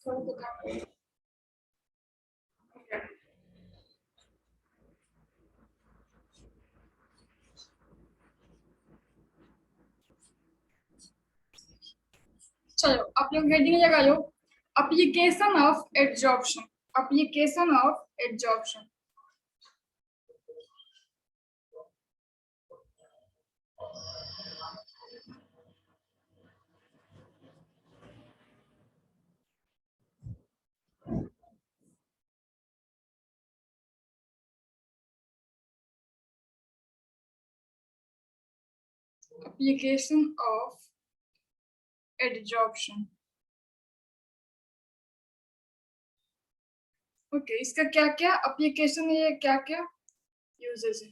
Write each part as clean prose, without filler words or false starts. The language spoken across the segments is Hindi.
चलो आप लोग हेडिंग लगा लो, application of adsorption, application of adsorption. Application of adsorption. Okay, इसका क्या क्या एप्लीकेशन है, क्या क्या यूजेस है,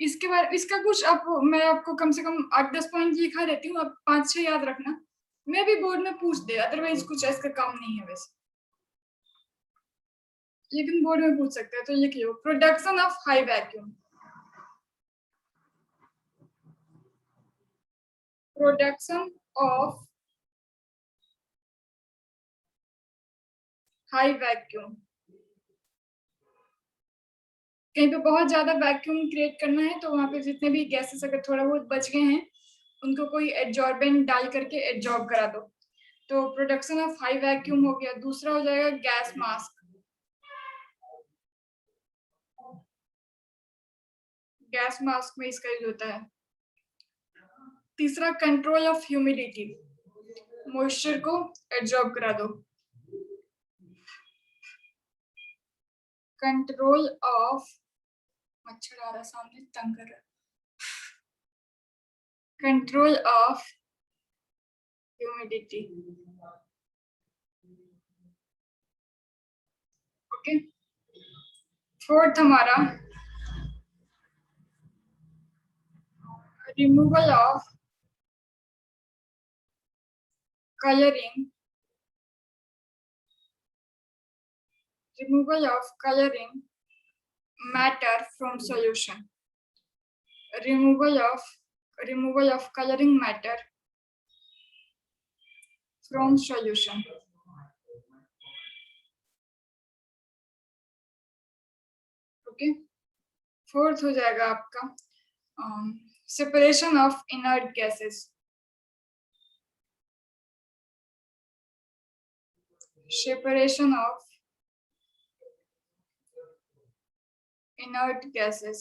इसके बारे इसका कुछ आप, मैं आपको कम से कम 8-10 पॉइंट लिखा देती हूँ, आप 5-6 याद रखना। मैं भी बोर्ड में पूछ दे, अदरवाइज कुछ इसका काम नहीं है वैसे, लेकिन बोर्ड में पूछ सकते हैं। तो लिखिए production of high vacuum, production of high vacuum. कहीं पे बहुत ज्यादा वैक्यूम क्रिएट करना है तो वहां पे जितने भी गैसेस अगर थोड़ा बहुत बच गए हैं उनको कोई एडजॉर्बेंट डाल करके एडजॉर्ब करा दो। तो प्रोडक्शन ऑफ हाई वैक्यूम हो गया। दूसरा हो जाएगा गैस मास्क, गैस मास्क में इसका यूज होता है। तीसरा कंट्रोल ऑफ ह्यूमिडिटी, मॉइस्चर को एब्जॉर्ब करा दो। कंट्रोल ऑफ, मच्छर आ रहा सामने तंग कर रहा, control of humidity. Okay, fourth हमारा removal of coloring, removal of coloring matter from solution, removal of coloring matter from solution। Okay, fourth हो जाएगा आपका separation of inert gases, separation of inert gases.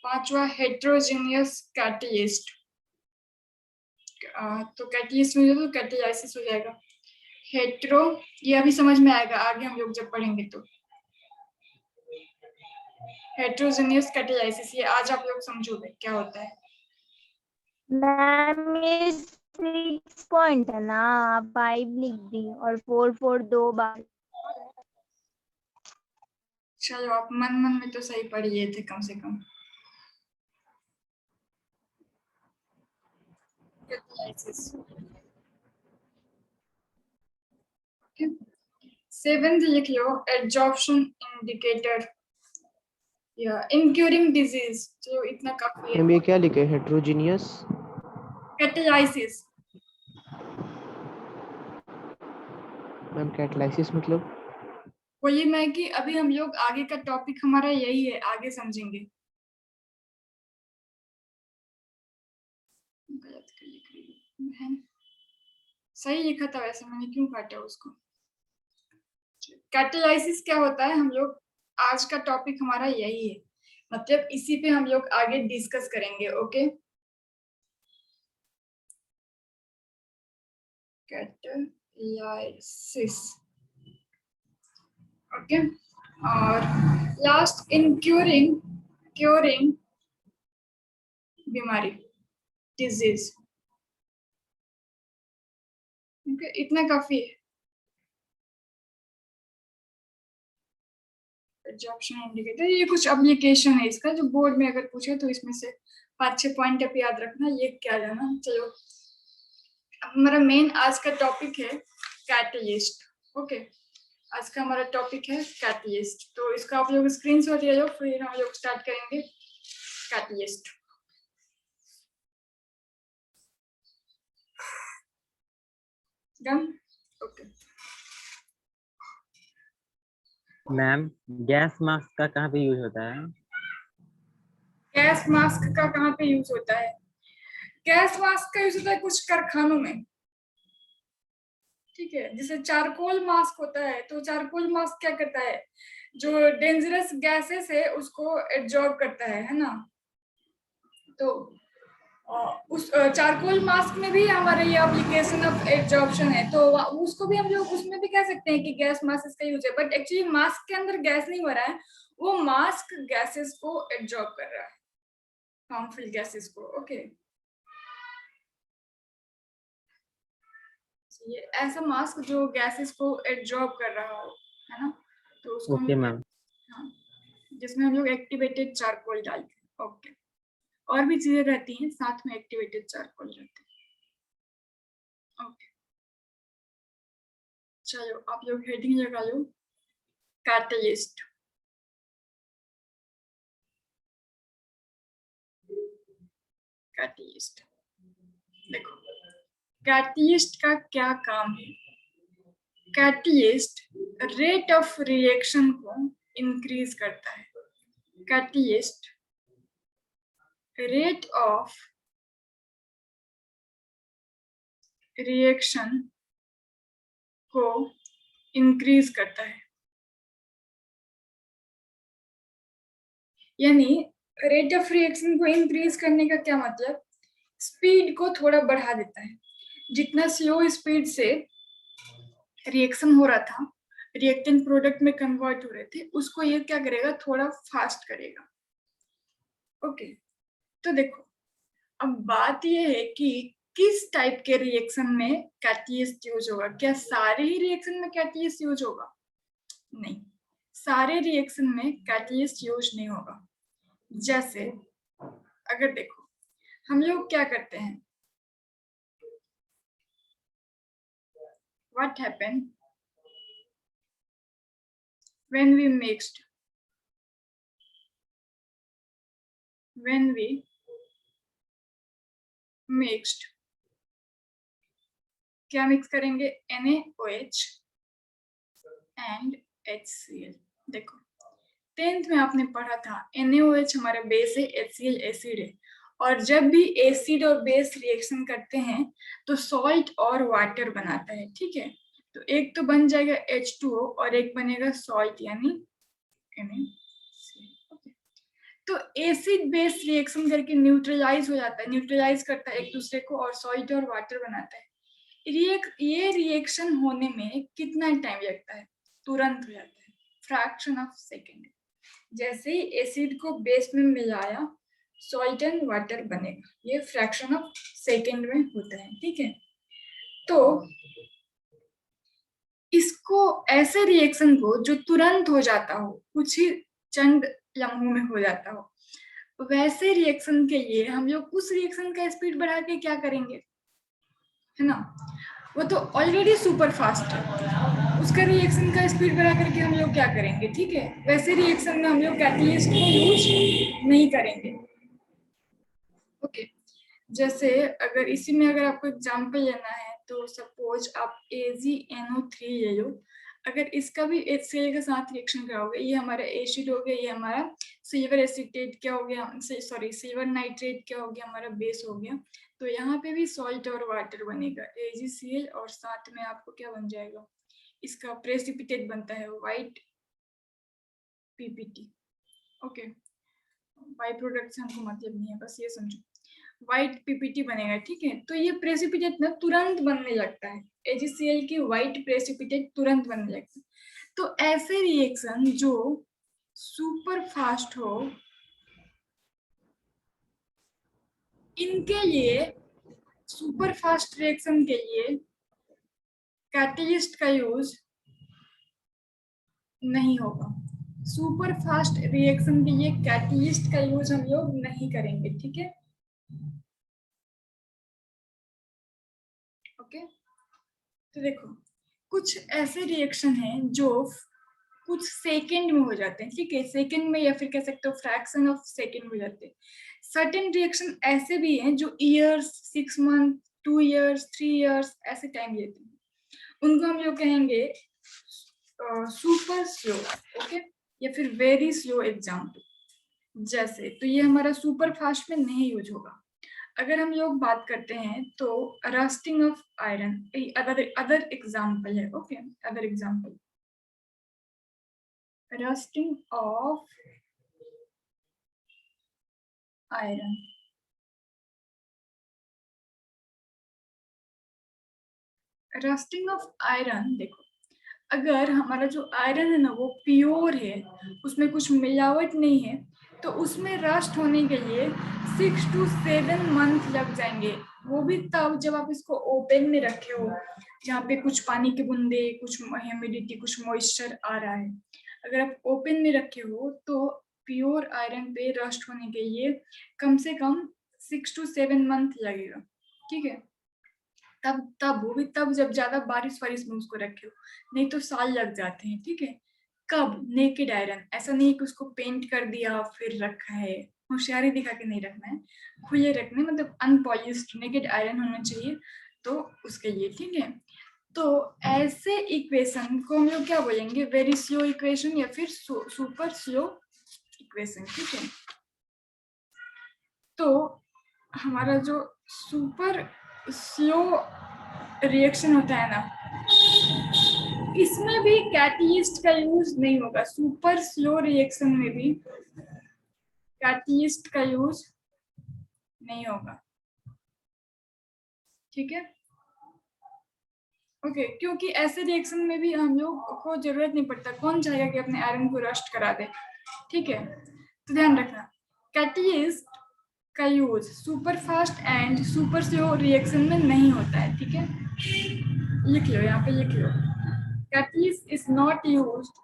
पांचवा हेट्रोजीनियस कैटलिस्ट, तो कैटलिस्ट में तो कैटेलाइसिस हो जाएगा। हेट्रो, ये अभी समझ में आएगा आगे हम लोग जब पढ़ेंगे तो। हेट्रोजीनियस कैटेलाइसिस ये आज आप लोग समझोगे क्या होता है। मैम ये 6 पॉइंट है ना, 5 लिख दी और 4 2 बार। चलो आप मन मन में तो सही पढ़ लिए थे कम से कम। सेवेंथ लिख लो एब्जॉर्प्शन इंडिकेटर या इंक्यूरिंग डिजीज, जो इतना काफी है। मैम ये क्या लिखे, हेट्रोजीनियस कैटेलाइसिस, मैम कैटलाइसिस मतलब? वही मैं कि अभी हम लोग आगे का टॉपिक हमारा यही है, आगे समझेंगे। गलत लिख रही हूँ बहन, सही लिखा था वैसे, मैंने क्यों काटा उसको। कैटेलाइसिस क्या होता है, हम लोग आज का टॉपिक हमारा यही है, मतलब इसी पे हम लोग आगे डिस्कस करेंगे। Okay, catalysis. ओके, और लास्ट इन क्यूरिंग बीमारी, डिजीज। ओके, इतना काफी है। एब्जॉर्प्शन इंडिकेटर ये कुछ एप्लीकेशन है इसका, जो बोर्ड में अगर पूछे तो इसमें से 5-6 पॉइंट आप याद रखना, ये क्या जाना। चलो हमारा मेन आज का टॉपिक है कैटलिस्ट। ओके, आज का हमारा टॉपिक है कैटलिस्ट, तो इसका आप लोग स्क्रीनशॉट ले लो, फिर हम लोग स्टार्ट करेंगे catalyst. Done, okay. Ma'am gas mask का कहाँ पे यूज होता है? गैस मास्क का कहाँ पे यूज होता है? गैस मास्क का यूज होता है कुछ कारखानों में, ठीक है। जैसे चारकोल मास्क होता है, तो चारकोल मास्क क्या करता है, जो डेंजरस गैसेस है उसको एब्जॉर्ब करता है ना। तो उस चारकोल मास्क में भी हमारा ये एप्लीकेशन ऑफ एब्जॉर्प्शन है, तो उसको भी हम लोग उसमें भी कह सकते हैं कि गैस मास्क इसका यूज है, बट एक्चुअली मास्क के अंदर गैस नहीं हो रहा है, वो मास्क गैसेस को एब्जॉर्ब कर रहा है, हार्मफुल गैसेस को। ओके, ये ऐसा मास्क जो गैसेस को एब्जॉर्ब कर रहा हो, है ना, तो उसको ओके मैम। हाँ, जिसमें हम लोग एक्टिवेटेड चारकोल डालते हैं। ओके, और भी चीजें रहती हैं साथ में एक्टिवेटेड चारकोल रहते हैं। ओके, चलो आप लोग हेडिंग लगा लो, कैटलिस्ट। कैटलिस्ट देखो, कैटलिस्ट का क्या काम है? कैटलिस्ट रेट ऑफ रिएक्शन को इंक्रीज करता है। कैटलिस्ट रेट ऑफ रिएक्शन को इंक्रीज करता है, यानी रेट ऑफ रिएक्शन को इंक्रीज करने का क्या मतलब, स्पीड को थोड़ा बढ़ा देता है। जितना स्लो स्पीड से रिएक्शन हो रहा था, रिएक्टेंट प्रोडक्ट में कन्वर्ट हो रहे थे, उसको ये क्या करेगा, थोड़ा फास्ट करेगा। ओके, तो देखो अब बात ये है कि किस टाइप के रिएक्शन में कैटलिस्ट यूज होगा। क्या सारे ही रिएक्शन में कैटलिस्ट यूज होगा? नहीं, सारे रिएक्शन में कैटलिस्ट यूज नहीं होगा। जैसे अगर देखो हम लोग क्या करते हैं, what happen when we mixed क्या मिक्स करेंगे, NaOH एंड HCl। देखो 10th में आपने पढ़ा था NaOH हमारा बेस है, HCl एसिड है, और जब भी एसिड और बेस रिएक्शन करते हैं तो सॉल्ट और वाटर बनाता है, ठीक है। तो एक तो बन जाएगा H2O और एक बनेगा सॉल्ट यानी NaCl। तो एसिड बेस रिएक्शन करके न्यूट्रलाइज हो जाता है, न्यूट्रलाइज करता है एक दूसरे को और सॉल्ट और वाटर बनाता है। ये रिएक्शन होने में कितना टाइम लगता है? तुरंत हो जाता है, फ्रैक्शन ऑफ सेकेंड। जैसे ही एसिड को बेस में मिलाया सॉल्ट एंड वाटर बनेगा, ये फ्रैक्शन ऑफ सेकेंड में होता है, ठीक है। तो इसको ऐसे रिएक्शन को जो तुरंत हो जाता हो, कुछ ही चंद लम्हों में हो जाता हो, वैसे रिएक्शन के लिए हम लोग उस रिएक्शन का स्पीड बढ़ा के क्या करेंगे, है ना, वो तो ऑलरेडी सुपर फास्ट है, उसका रिएक्शन का स्पीड बढ़ा करके हम लोग क्या करेंगे, ठीक है। वैसे रिएक्शन में हम लोग कैटलिस्ट को यूज नहीं करेंगे। ओके, जैसे अगर इसी में अगर आपको एग्जांपल लेना है तो सपोज आप AgNO3 ले लो। अगर इसका भी HCl के साथ रिएक्शन कराओगे, ये हमारा एसिड हो गया, ये हमारा सिल्वर एसीटेट क्या हो गया, सॉरी सिल्वर नाइट्रेट क्या हो गया, हमारा बेस हो गया। तो यहाँ पे भी सॉल्ट और वाटर बनेगा AgCl, और साथ में आपको क्या बन जाएगा, इसका प्रेसिपिटेट बनता है white PPT। Okay, by product से हमको मतलब नहीं है, बस ये समझो व्हाइट PPT बनेगा, ठीक है। तो ये प्रेसिपिटेट ना तुरंत बनने लगता है, AgCl की व्हाइट प्रेसिपिटेट तुरंत बनने लगता है। तो ऐसे रिएक्शन जो सुपर फास्ट हो, इनके लिए, सुपर फास्ट रिएक्शन के लिए कैटलिस्ट का यूज नहीं होगा। सुपर फास्ट रिएक्शन के लिए कैटलिस्ट का यूज हम लोग नहीं करेंगे, ठीक है। ओके, तो देखो कुछ ऐसे रिएक्शन हैं जो कुछ सेकंड में हो जाते हैं, ठीक है, सेकंड में, या फिर कह सकते हो फ्रैक्शन ऑफ सेकंड हो जाते हैं। सर्टेन रिएक्शन ऐसे भी हैं जो इयर्स, 6 मंथ, 2 years, 3 years ऐसे टाइम लेते हैं। उनको हम लोग कहेंगे सुपर स्लो, ओके, या फिर वेरी स्लो एग्जाम्पल जैसे। तो ये हमारा सुपर फास्ट में नहीं यूज होगा। अगर हम लोग बात करते हैं तो rusting of iron other example है, okay, other example rusting of iron. Rusting of iron, देखो, अगर हमारा जो आयरन है ना वो प्योर है, उसमें कुछ मिलावट नहीं है, तो उसमें रस्ट होने के लिए 6 to 7 मंथ लग जाएंगे। वो भी तब जब आप इसको ओपन में रखे हो, जहाँ पे कुछ पानी के बूंदे, कुछ ह्यूमिडिटी, कुछ मॉइस्चर आ रहा है। अगर आप ओपन में रखे हो तो प्योर आयरन पे रस्ट होने के लिए कम से कम 6 to 7 मंथ लगेगा, ठीक है। तब वो भी तब जब ज्यादा बारिश वारिश में उसको रखे हो, नहीं तो साल लग जाते हैं, ठीक है। कब? नेकेड आयरन, ऐसा नहीं कि उसको पेंट कर दिया फिर रखा है, होशियारी दिखा के नहीं रखना है, खुले रखना है, मतलब अनपॉलिश्ड नेकेड आयरन होना चाहिए, तो उसके लिए, ठीक है। तो ऐसे इक्वेशन को हम लोग क्या बोलेंगे? वेरी स्लो इक्वेशन या फिर सुपर स्लो इक्वेशन, ठीक है। तो हमारा जो सुपर स्लो रिएक्शन होता है ना, इसमें भी कैटलिस्ट का यूज नहीं होगा। सुपर स्लो रिएक्शन में भी कैटलिस्ट का यूज नहीं होगा, ठीक है। ओके, क्योंकि ऐसे रिएक्शन में भी हम लोग को जरूरत नहीं पड़ता, कौन चाहेगा कि अपने आयरन को रस्ट करा दे, ठीक है। तो ध्यान रखना, कैटलिस्ट का use super fast and super slow reaction में नहीं होता है, ठीक है। लिख लो, यहाँ पे लिख लो, catalyst is not used.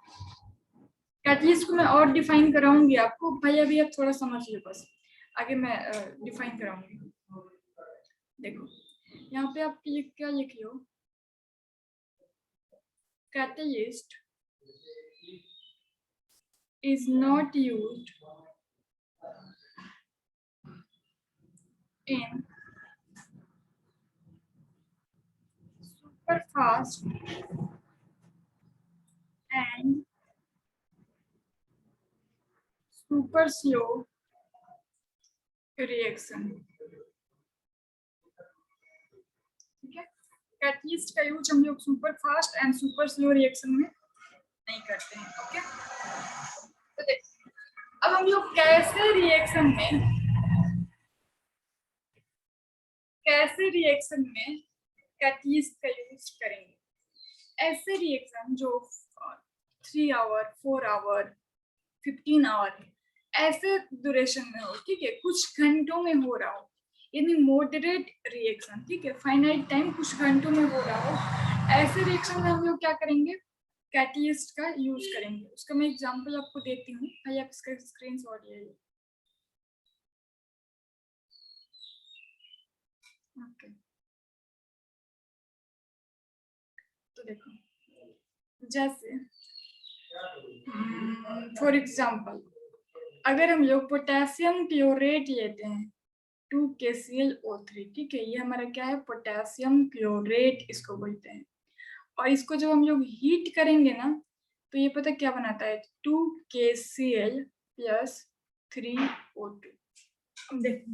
Catalyst को मैं और डिफाइन कराऊंगी आपको, भाई अभी आप थोड़ा समझ लो बस, आगे मैं डिफाइन कराऊंगी। देखो यहाँ पे आप क्या लिख लो, catalyst is not used in super fast and super slow reaction, ठीक है। कैटलिस्ट का यूज हम लोग super fast and super slow reaction में नहीं करते हैं, ओके। तो देखिए, अब हम लोग कैसे रिएक्शन में कैटलिस्ट का यूज करेंगे। ऐसे रिएक्शन जो 3 आवर, 4 आवर, 15 आवर ऐसे ड्यूरेशन में हो, ठीक है, कुछ घंटों में हो रहा हो, यानी मॉडरेट रिएक्शन, ठीक है, फाइनाइट टाइम कुछ घंटों में हो रहा हो, ऐसे रिएक्शन में हम लोग क्या करेंगे? कैटलिस्ट का यूज करेंगे। उसका मैं एग्जांपल आपको देती हूँ, भाई आप इसका स्क्रीनशॉट ले लो। ओके, तो देखो, जैसे फॉर एग्जांपल अगर हम लोग पोटेशियम क्लोरेट लेते हैं 2KClO3, ठीक है, ये हमारा क्या है? पोटेशियम क्लोरेट इसको बोलते हैं। और इसको जब हम लोग हीट करेंगे ना, तो ये पता क्या बनाता है? 2KCl + 3O2। अब देखो,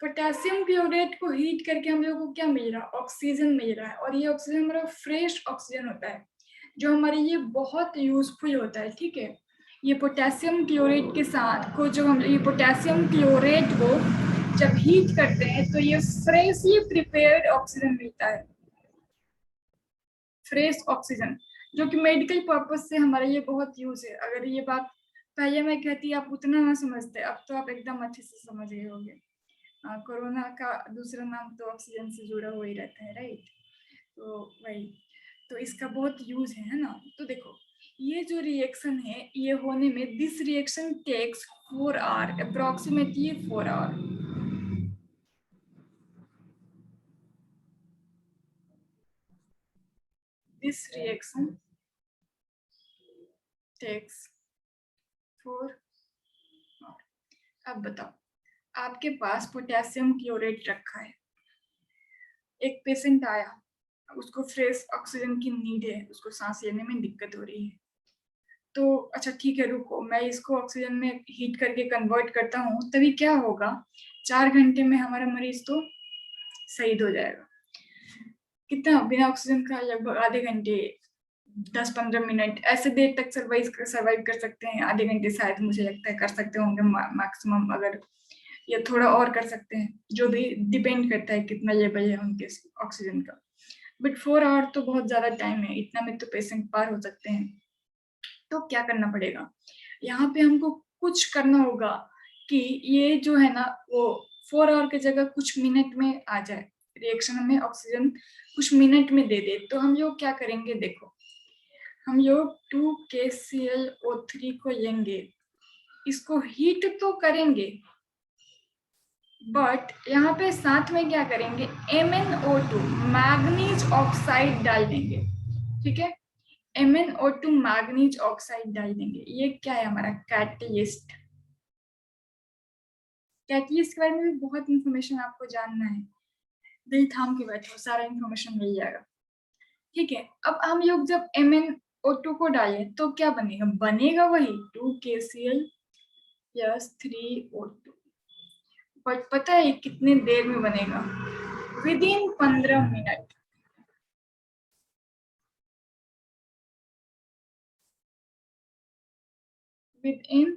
पोटेशियम क्लोरेट को हीट करके हम लोग को क्या मिल रहा है? ऑक्सीजन मिल रहा है, और ये ऑक्सीजन हमारा फ्रेश ऑक्सीजन होता है, जो हमारे लिए बहुत यूजफुल होता है, ठीक है। ये पोटेशियम क्लोरेट के साथ को जब हम ये पोटेशियम क्लोरेट को जब हीट करते हैं तो ये फ्रेशली प्रिपेयर्ड ऑक्सीजन मिलता है, फ्रेश ऑक्सीजन, जो कि मेडिकल पर्पज से हमारे लिए बहुत यूज है। अगर ये बात पहले मैं कहती आप उतना ना समझते, अब तो आप एकदम अच्छे से समझ गए होंगे। कोरोना का दूसरा नाम तो ऑक्सीजन से जुड़ा हुआ ही रहता है, राइट। तो वही, तो इसका बहुत यूज है ना। तो देखो, ये जो रिएक्शन है ये होने में this reaction takes 4 hour, approximately 4 hour. This reaction takes 4 hour. अब बताओ, आपके पास पोटेशियम क्लोरेट रखा है, एक पेशेंट आया, उसको फ्रेश ऑक्सीजन की नीड है, उसको सांस लेने में दिक्कत हो रही है। तो अच्छा ठीक है, रुको, मैं इसको ऑक्सीजन में हीट करके कन्वर्ट करता हूँ, तभी क्या होगा, 4 घंटे में हमारा मरीज तो शहीद हो जाएगा। कितना, बिना ऑक्सीजन का लगभग आधे घंटे, 10-15 मिनट ऐसे देर तक सर्वाइव कर सकते हैं। आधे घंटे शायद मुझे लगता है कर सकते होंगे मैक्सिमम, अगर या थोड़ा और कर सकते हैं, जो भी डिपेंड करता है कितना लेवल है उनके ऑक्सीजन का। बट 4 आवर तो बहुत ज्यादा टाइम है, इतना में तो पेशेंट पार हो सकते हैं। तो क्या करना पड़ेगा, यहाँ पे हमको कुछ करना होगा कि ये जो है ना वो 4 आवर की जगह कुछ मिनट में आ जाए, रिएक्शन हमें ऑक्सीजन कुछ मिनट में दे दे। तो हम लोग क्या करेंगे, देखो हम लोग 2KClO3 को लेंगे, इसको हीट तो करेंगे, बट यहाँ पे साथ में क्या करेंगे, MnO2 मैग्नीज ऑक्साइड डाल देंगे। ठीक है, MnO2 मैग्नीज ऑक्साइड डाल देंगे। ये क्या है, हमारा कैटलिस्ट। कैटलिस्ट के बारे में भी बहुत इंफॉर्मेशन आपको जानना है, दिल थाम के बैठो, सारा इंफॉर्मेशन मिल जाएगा। ठीक है, अब हम लोग जब MnO2 को डालें तो क्या बनेगा, बनेगा वही 2KCl + 3O2। बट पता है कितने देर में बनेगा, विदिन 15 मिनट। Within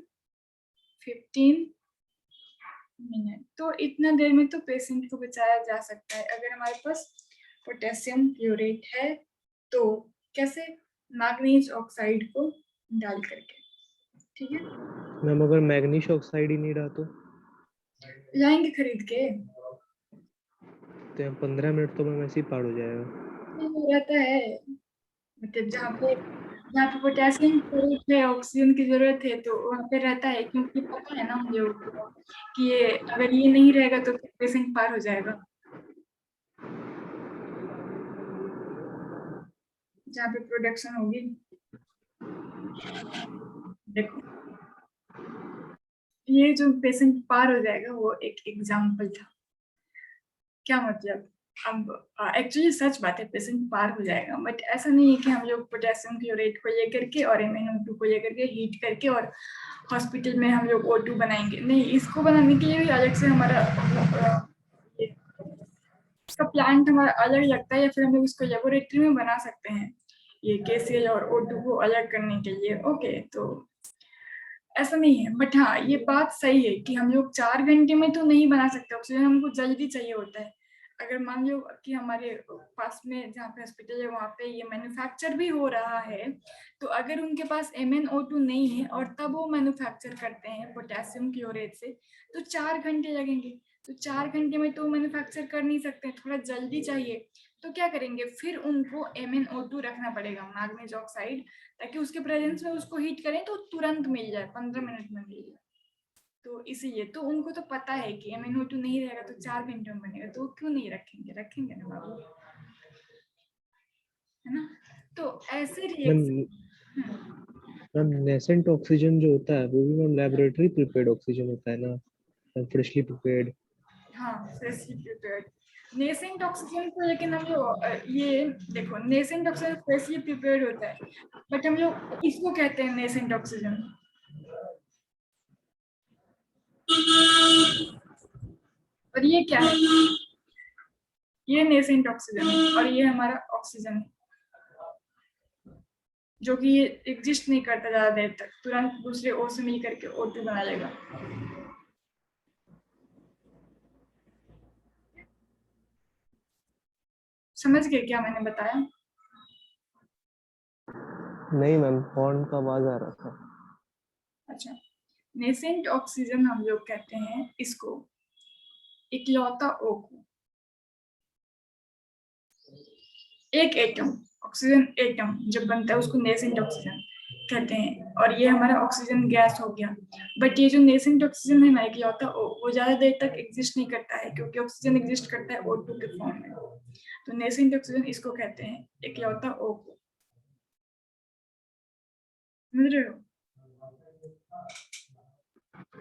15 minute. तो इतना देर में तो पेशेंट को बचाया जा सकता है अगर हमारे पास पोटेशियम क्लोरेट है। तो कैसे, मैग्नीज ऑक्साइड को डाल करके। ठीक है, मैम अगर मैग्नीशियम ऑक्साइड ही नहीं रहा तो लाएंगे खरीद के। 15 मिनट तो मैम ऐसे ही पार हो जाएगा। नहीं रहता है, मतलब जहाँ पे पोटेशियम क्लोरेट है, ऑक्सीजन की जरूरत है, तो वहाँ पे रहता है, क्योंकि पता है ना हम लोग को कि ये अगर ये नहीं रहेगा तो पेशेंट पार हो जाएगा। जहाँ पे प्रोडक्शन होगी, देखो ये जो पेशेंट पार हो जाएगा वो एक एग्जाम्पल था। क्या मतलब, अब एक्चुअली सच बात है, पेशेंट पार हो जाएगा, बट ऐसा नहीं है कि हम लोग पोटेशियम क्लोरेट को लेकर के और MnO2 को लेकर के हीट करके और हॉस्पिटल में हम लोग O2 बनाएंगे। नहीं, इसको बनाने के लिए भी अलग से हमारा इसका प्लांट हमारा अलग लगता है, या फिर हम लोग इसको लेबोरेटरी में बना सकते हैं, ये KCl और O2 को अलग करने के लिए। ओके, तो ऐसा नहीं है, बट हाँ ये बात सही है कि हम लोग 4 घंटे में तो नहीं बना सकते ऑक्सीजन, हमको जल्दी चाहिए होता है। अगर मान लो कि हमारे पास में जहाँ पे हॉस्पिटल है वहाँ पे ये मैन्युफैक्चर भी हो रहा है, तो अगर उनके पास MnO2 नहीं है और तब वो मैन्युफैक्चर करते हैं पोटेशियम क्लोरेट से, तो 4 घंटे लगेंगे। तो 4 घंटे में तो मैन्युफैक्चर कर नहीं सकते, थोड़ा जल्दी चाहिए। तो क्या करेंगे, फिर उनको MnO2 रखना पड़ेगा, मैग्नीज ऑक्साइड, ताकि उसके प्रेजेंस में उसको हीट करें तो तुरंत मिल जाए, 15 मिनट में मिल जाए। तो इसीलिए तो उनको तो पता है कि MnO2 नहीं रहेगा तो 4 घंटे में बनेगा, तो क्यों नहीं रखेंगे, रखेंगे ना बाबू, है ना। तो ऐसे ma'am reaction, ma'am nascent oxygen जो होता है वो भी मैम लेबोरेटरी प्रिपेयर्ड ऑक्सीजन होता है ना, फ्रेशली प्रिपेयर्ड। हाँ फ्रेशली प्रिपेयर्ड नेसेंट ऑक्सीजन को, लेकिन हम लोग ये देखो, नेसेंट ऑक्सीजन फ्रेशली प्रिपेयर्ड होता है, बट हम लोग इसको कहते हैं नेसेंट ऑक्सीजन। और ये क्या है, ये नेसेंट ऑक्सीजन है और ये हमारा ऑक्सीजन है, जो कि ये एग्जिस्ट नहीं करता ज्यादा देर तक, तुरंत दूसरे O से मिल करके O2 बना लेगा। समझ गए क्या मैंने बताया। नहीं मैम, हॉर्न का आवाज आ रहा था। अच्छा, नेसेंट ऑक्सीजन हम लोग कहते हैं इसको, इकलौता O को, एक एटम, ऑक्सीजन एटम जब बनता है उसको नेसेंट ऑक्सीजन कहते हैं, और ये हमारा ऑक्सीजन गैस हो गया। बट ये जो नेसेंट ऑक्सीजन है ना, इकलौता O, वो ज्यादा देर तक एग्जिस्ट नहीं करता है, क्योंकि ऑक्सीजन एग्जिस्ट करता है O2 के फॉर्म में। तो नेसेंट ऑक्सीजन इसको कहते हैं, इकलौता O को। समझ रहे हो।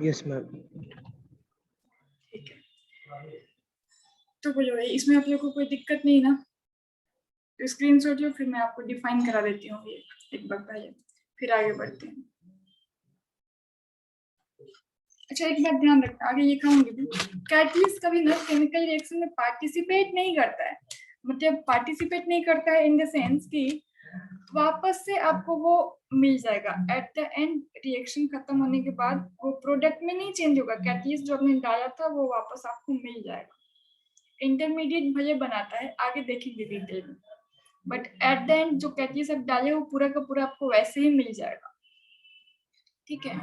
Yes ma'am. ठीक है, तो बोलो इसमें आप लोगों को कोई दिक्कत नहीं ना। स्क्रीनशॉट लो, फिर मैं आपको डिफाइन करा देती हूँ ये एक बार पहले, फिर आगे बढ़ते हैं। अच्छा, एक बात ध्यान रखना, आगे लिखाऊंगी भी, कैटलिस्ट कभी ना केमिकल रिएक्शन में पार्टिसिपेट नहीं करता है। मतलब पार्टिसिपेट नहीं करता है इन द सेंस कि वापस से आपको वो मिल जाएगा एट द एंड, रिएक्शन खत्म होने के बाद वो प्रोडक्ट में नहीं चेंज होगा। कैटलिस्ट जो आपने डाला था वो वापस आपको मिल जाएगा। इंटरमीडिएट भले बनाता है, आगे देखेंगे डिटेल में, बट एट द एंड जो कैटलिस्ट आप डाले वो पूरा का पूरा आपको वैसे ही मिल जाएगा। ठीक है,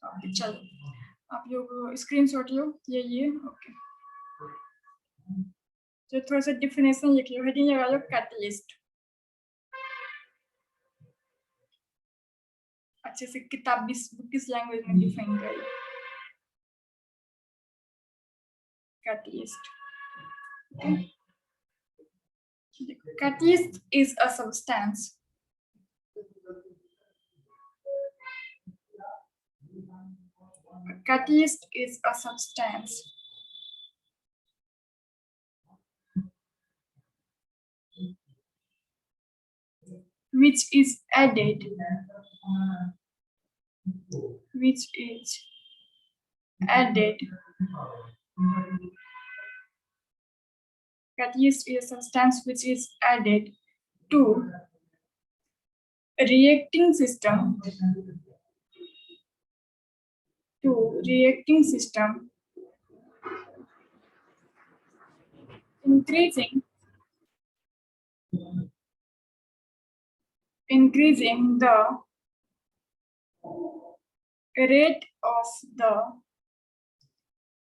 चलो आप लोग स्क्रीनशॉट लो, ये ओके। तो थोड़ा सा डिफिनेशन लिख लो, हेडिंग लगा लो कैटलिस्ट, अच्छे से किताब किस लैंग्वेज में डिफाइन कर लो catalyst. Catalyst is a substance which is added catalyst is a substance which is added to reacting system increasing the rate of the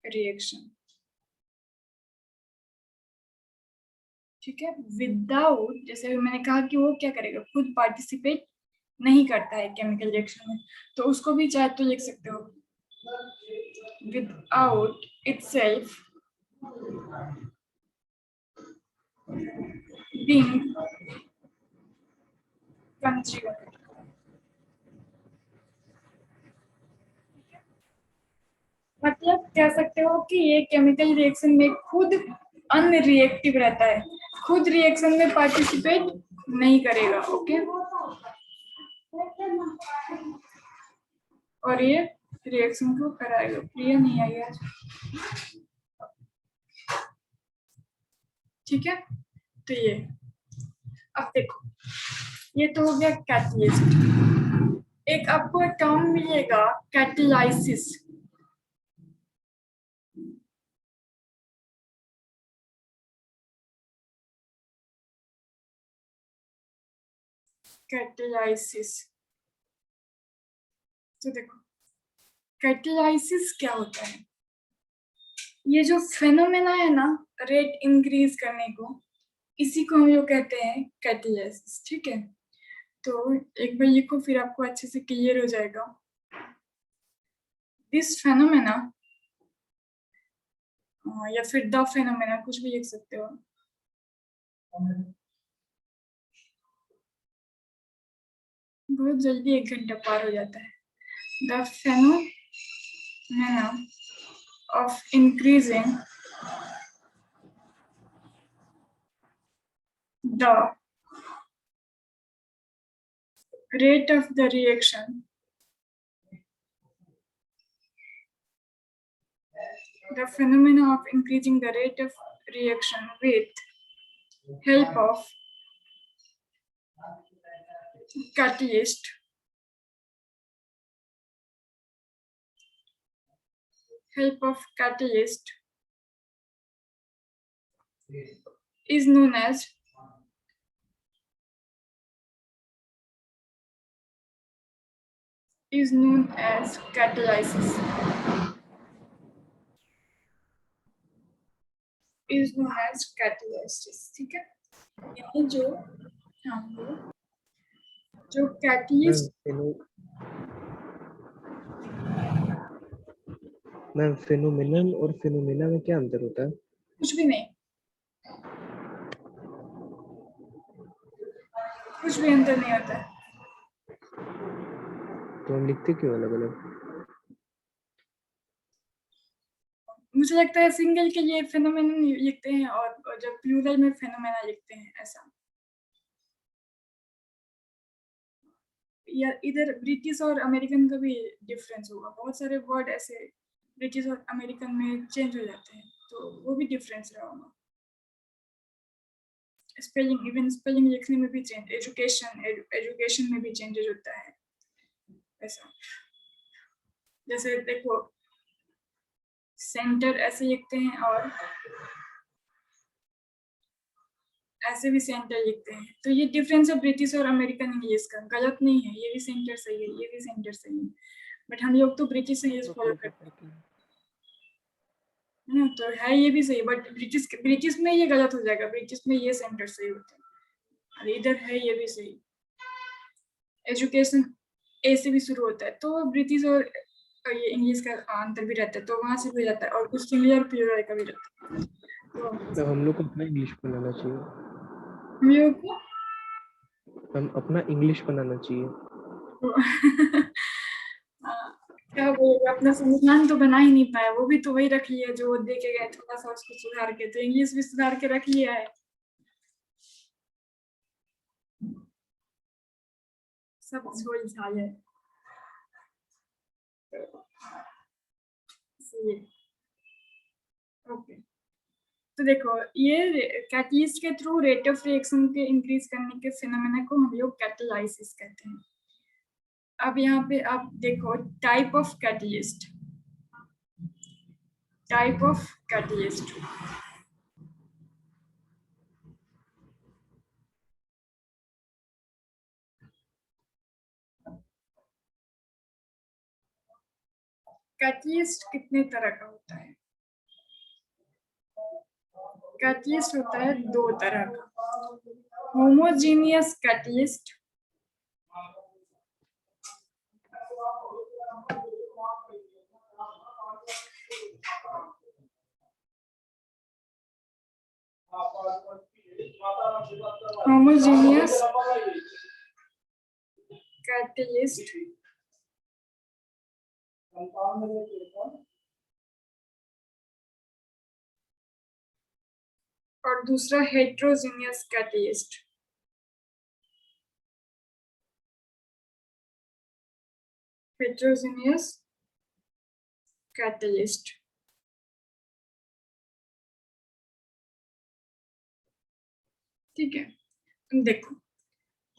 reaction। ठीक है, विदाउट, जैसे मैंने कहा कि वो क्या करेगा, खुद पार्टिसिपेट नहीं करता है केमिकल रिएक्शन में, तो उसको भी चाहे तो लिख सकते हो विदाउट इटसेल्फ being consumed। मतलब कह सकते हो कि ये केमिकल रिएक्शन में खुद अनरिएक्टिव रहता है, खुद रिएक्शन में पार्टिसिपेट नहीं करेगा। ओके, और ये रिएक्शन को कराएगा। क्लियर नहीं आई आज? ठीक है, तो ये अब देखो, ये तो हो गया कैटलिस्ट। एक आपको टर्म मिलेगा कैटेलाइसिस। कैटेलाइसिस, तो देखो कैटेलाइसिस क्या होता है। ये जो फेनोमेना है ना रेट इंक्रीज करने को, इसी को हम लोग कहते हैं कैटेलाइसिस। ठीक है, तो एक बार लिखो फिर आपको अच्छे से क्लियर हो जाएगा। दिस फेनोमेना या फिर द फेनोमेना, कुछ भी लिख सकते हो। बहुत जल्दी 1 घंटा पार हो जाता है। The phenomena of increasing the rate of the reaction, the phenomena of increasing the rate of reaction with help of catalyst is known as catalysis, ठीक है, यानी जो कैटलिस्ट। मैम फेनोमेनन और फेनोमेना में क्या अंतर होता है? कुछ भी नहीं, कुछ भी अंतर नहीं होता है। तो हम लिखते क्यों अलग अलग? मुझे लगता है सिंगल के लिए फेनोमेनन लिखते हैं और और जब प्लूरल में फेनोमेना लिखते हैं ऐसा। या इधर ब्रिटिश और अमेरिकन का भी डिफरेंस होगा, बहुत सारे वर्ड ऐसे ब्रिटिश और अमेरिकन में चेंज हो जाते हैं, तो वो भी डिफरेंस रहा होगा। स्पेलिंग, इवन स्पेलिंग लिखने में भी चेंज, एजुकेशन में भी चेंजेस होता है ऐसा। जैसे देखो सेंटर ऐसे लिखते हैं और ऐसे भी सेंटर लिखते हैं, तो ये डिफरेंस है ब्रिटिश और अमेरिकन इंग्लिश का। गलत नहीं है, ये भी सेंटर सही है, ये भी सेंटर सही है, बट हम लोग तो ब्रिटिश इंग्लिश फॉलो करते हैं ना, तो है ये भी सही, बट ब्रिटिश में ये गलत हो जाएगा, ब्रिटिश में ये सेंटर सही होता है और इधर है ये भी सही। एजुकेशन ए से भी शुरू होता है, तो ब्रिटिश और ये इंग्लिश का अंतर भी रहता है, तो वहां से भी जाता है, और कुछ सिंगुलर प्लूरल का भी रहता है। तो हम लोग को अपना इंग्लिश बनाना चाहिए, हम लोग को हम अपना इंग्लिश बनाना चाहिए। क्या बोलेगा, अपना संविधान तो बना ही नहीं पाया, वो भी तो वही रख लिया जो वो देके गए, थोड़ा सा उसको सुधार के, तो इंग्लिश भी सुधार के रख लिया है। सब झोल झाल है। ओके, तो देखो ये कैटलिस्ट के थ्रू रेट ऑफ रिएक्शन के इंक्रीज करने के फिनोमेना को हम लोग कैटालाइसिस कहते हैं। अब यहाँ पे आप देखो type of catalyst, type of catalyst. Catalyst कितने तरह का होता है? कैटलिस्ट होता है दो तरह का, होमोजीनियस कैटलिस्ट होमोजीनियस कैटलिस्ट और दूसरा हेट्रोजीनियस कैटलिस्ट। हेट्रोजीनियस कैटलिस्ट, ठीक है। देखो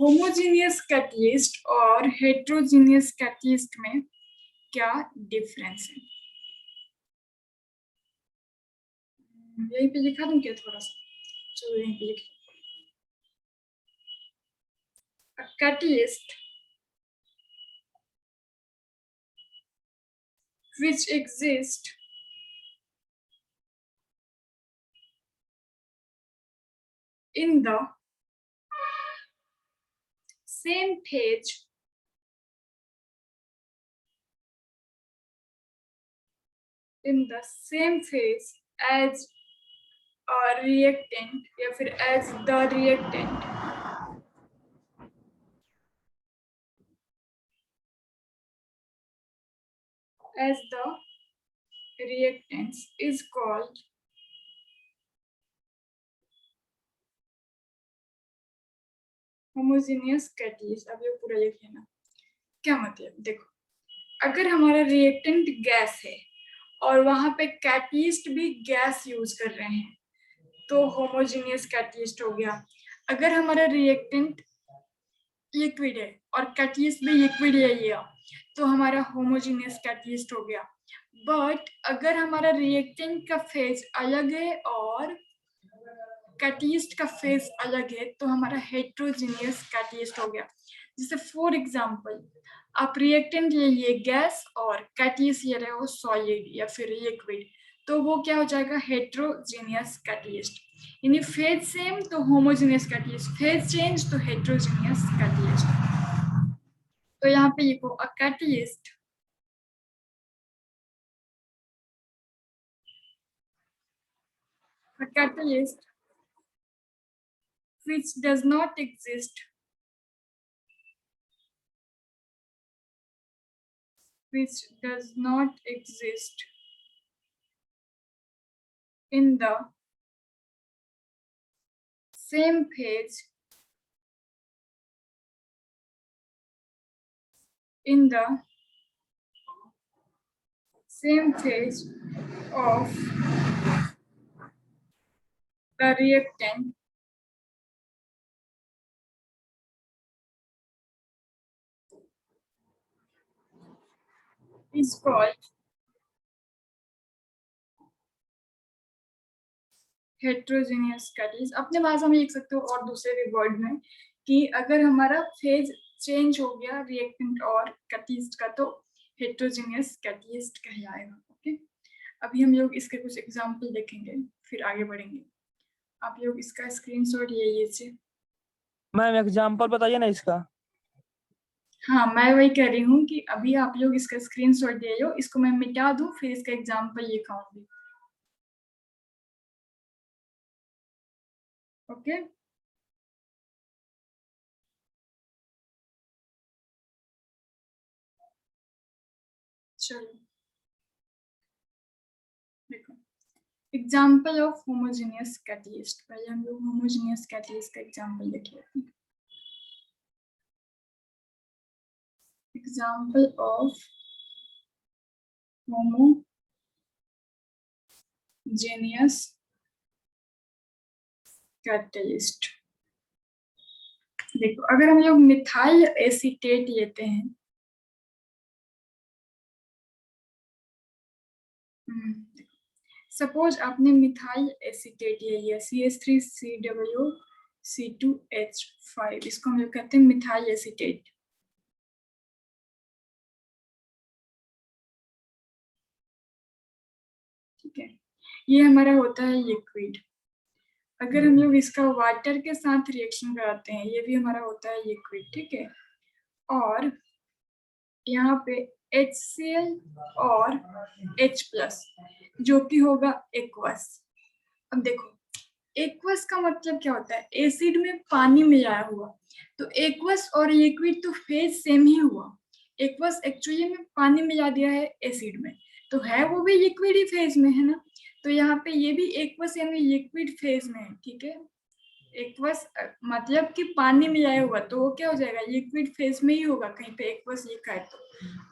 होमोजीनियस कैटलिस्ट और हेट्रोजीनियस कैटलिस्ट में क्या डिफरेंस है, यहीं पे लिखा दूं क्या थोड़ा सा? चलो यहीं पे लिख, catalyst which exist in the same phase as a reactant या फिर as the reactant, as the reactants is called homogeneous catalyst। अब ये पूरा लिख लेना। क्या मतलब, देखो अगर हमारा रिएक्टेंट गैस है और वहां पे कैटलिस्ट भी गैस यूज कर रहे हैं तो होमोजेनियस कैटलिस्ट हो गया। अगर हमारा रिएक्टेंट लिक्विड है और कैटलिस्ट भी लिक्विड ले लिया तो हमारा होमोजेनियस कैटलिस्ट हो गया। बट अगर हमारा रिएक्टेंट का फेज अलग है और कैटलिस्ट का फेज अलग है तो हमारा हेट्रोजीनियस कैटलिस्ट हो गया। जैसे फॉर एग्जांपल आप रिएक्टेंट ले लिए गैस और कैटलिस्ट ले रहे हो सॉलिड या फिर लिक्विड, तो वो क्या हो जाएगा, हेट्रोजीनियस कैटलिस्ट। यानी फेज सेम तो होमोजीनियस कैटलिस्ट, फेज चेंज तो हेट्रोजीनियस कैटलिस्ट। तो यहाँ पे लिखो a catalyst which does not exist in the same phase in the same phase of the reactant is called heterogeneous catalyst. अपने भाषा में लिख सकते हो और दूसरे भी वर्ड में कि अगर हमारा फेज चेंज हो गया रिएक्टेंट और कैटलिस्ट का तो हेट्रोजेनियस कैटलिस्ट कहलाएगा। ओके, अभी हम लोग इसके कुछ एग्जांपल देखेंगे फिर आगे बढ़ेंगे। आप लोग इसका स्क्रीनशॉट ले लीजिए। मैम एग्जांपल बताइए ना इसका। हाँ, मैं वही कह रही हूँ कि अभी आप लोग इसका स्क्रीनशॉट ले लो, इसको मैं मिटा दूं फिर इसका एग्जांपल लिखाऊंगी। ओके, चलो देखो, एग्जाम्पल ऑफ होमोजेनियस कैटलिस्ट। पहले हम लोग होमोजेनियस कैटलिस्ट का एग्जाम्पल देख लेते हैं। Example of homogeneous catalyst. देखो, अगर हम लोग मिथाइल एसीटेट लेते हैं, सपोज आपने मिथाइल एसीटेट ले लिया CH3COO2H5, इसको हम लोग कहते हैं मिथाइल एसीटेट। ठीक है, ये हमारा होता है लिक्विड। अगर हम लोग इसका वाटर के साथ रिएक्शन कराते हैं, ये भी हमारा होता है लिक्विड। ठीक है, और यहाँ पे HCl और H+ जो कि होगा एक्वस। अब देखो, एक्वस का मतलब क्या होता है? एसिड में पानी मिलाया हुआ। तो एक्वस और लिक्विड तो फेज सेम ही हुआ। एक्वस एक्चुअली में पानी मिला दिया है एसिड में, तो है वो भी लिक्विड ही फेज में, है ना। तो यहाँ पे ये भी एक्वस यानी लिक्विड फेज में है। ठीक है, एक्वस मतलब कि पानी मिलाया हुआ, तो वो क्या हो जाएगा? लिक्विड फेज में ही होगा, कहीं पे एक्वस लिखा है तो।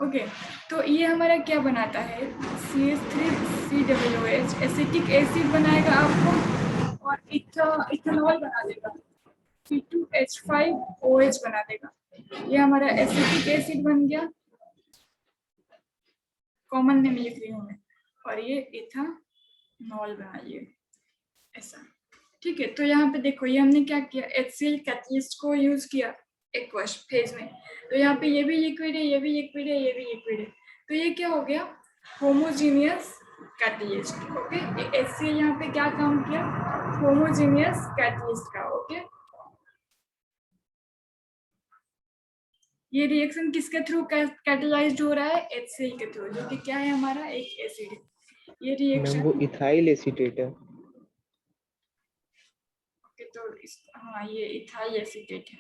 ओके, तो ये हमारा क्या बनाता है? CH3COOH एसिटिक एसिड बनाएगा आपको, और इथेनॉल बना देगा, C2H5OH बना देगा। ये हमारा एसिटिक एसिड बन गया, कॉमन नेम लिख रही हूँ मैं, और ये इथेनॉल बना लिए ऐसा। ठीक है, तो यहाँ पे देखो, ये हमने क्या किया? HCl कैटलिस्ट को यूज किया एक्वस फेज में। तो यहाँ पे ये भी लिक्विड है, ये भी लिक्विड है, ये भी लिक्विड है, तो ये क्या हो गया? Homogeneous catalyst. ओके, HCl यहाँ पे क्या काम किया? होमोजेनियस कैटलिस्ट का। ओके, ये रिएक्शन किसके थ्रू कैटलाइज्ड हो रहा है? HCl के थ्रू, जो कि क्या है? हमारा एक एसिड है। ये मैम रिएक्शन वो इथाइल एसीटेट है। तो हाँ, ये इथाइल एसीटेट है।